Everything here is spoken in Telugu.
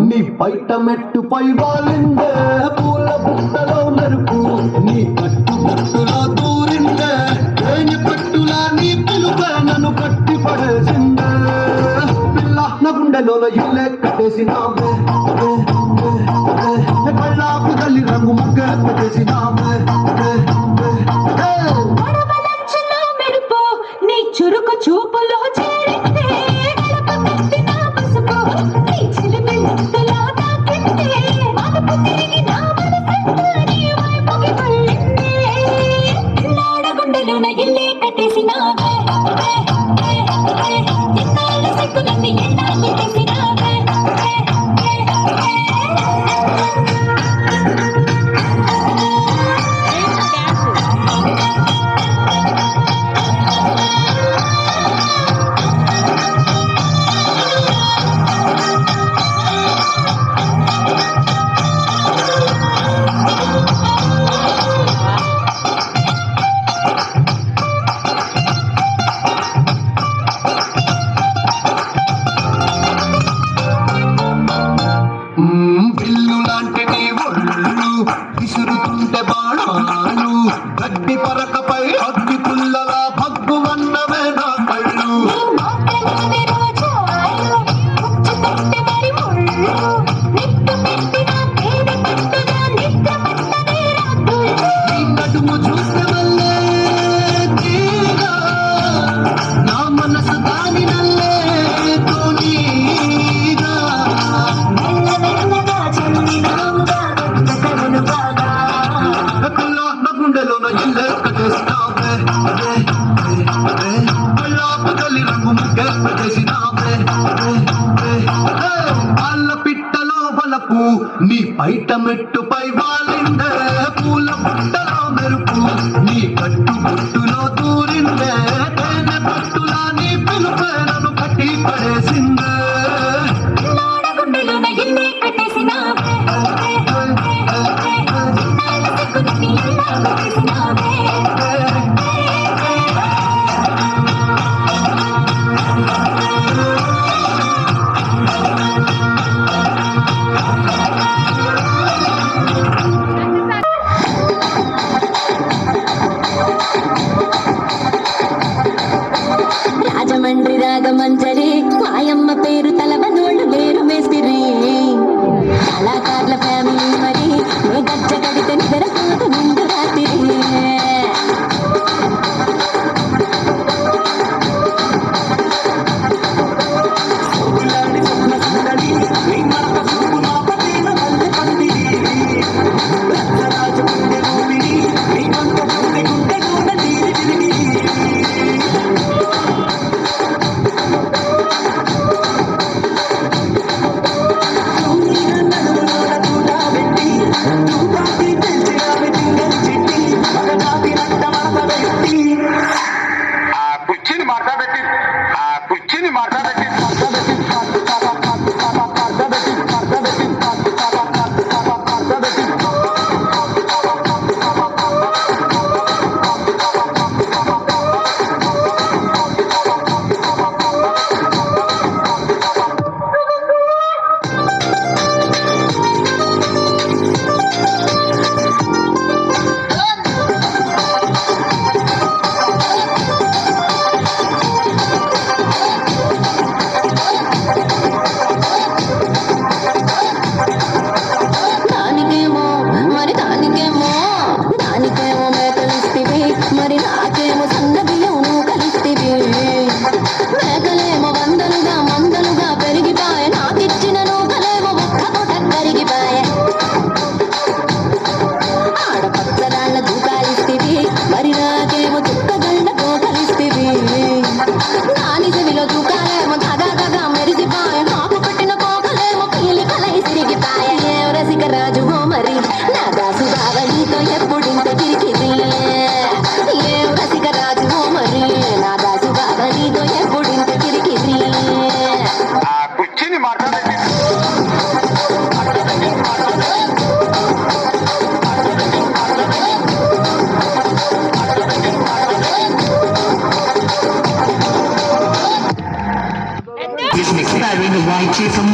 నీ బయట మెట్టుపై వాలిందే పూల బుట్టలో మెరుపు నీ కట్టులో దూరిందే తేనె పట్టులా నీ పిలుపే నన్ను కట్టి పడేసిందే పిల్ల నా గుండెలోన ఇల్లే కట్టేసినావే కళ్ళాపు తల్లి రంగు ముగ్గ పెట్టేసినావే నీ చురుకు చూపులో చేరిందే గుండెలోన ఇల్లే కట్టేసినావే సిక్కులన్నీ ఎలా కొట్టేసినావే బిల్లు లాంటి నీ ఒళ్ళు విసురుతుంటే బాణాలు గడ్డి పరకపై అగ్గి పుల్లలా భగ్గువన్నవే నా కళ్ళు నడుము చూస్తే వల్లే నా మనసు దాని నల్లే గుండెలోన ఇల్లే కట్టేసినావే కళ్ళాపు తల్లి రంగు ముగ్గ పెట్టేసినావే వాళ్ళ పిట్టలో బలపు నీ బయట మెట్టుపై వాలిందే పూల పుట్టలో మెరుపు నీ కట్టు బొట్టులో దూరిందే తేనె పట్టులా నీ పిలుపే నన్ను కట్టి పడేసిందే గుండెలోన ఇల్లే కట్టేసినావే రాజమండ్రి రాగమంజరి మాయమ్మ పేరు తలవనోళ్ళు వేరు మేస్తిరి కళాకారుల ఫ్యామిలీ మరి నే గజ్జ కడితే నిద్రపోత నిండు రాత్రి కుర్చీని మార్చబెట్టి రాజు మరి నా దాసు బావ నీతో ఎప్పుడింత కిరికిరి ఏ రసిక రాజు మరి నా దాసు బావ నీతో ఎప్పుడు వచ్చేసమ్మ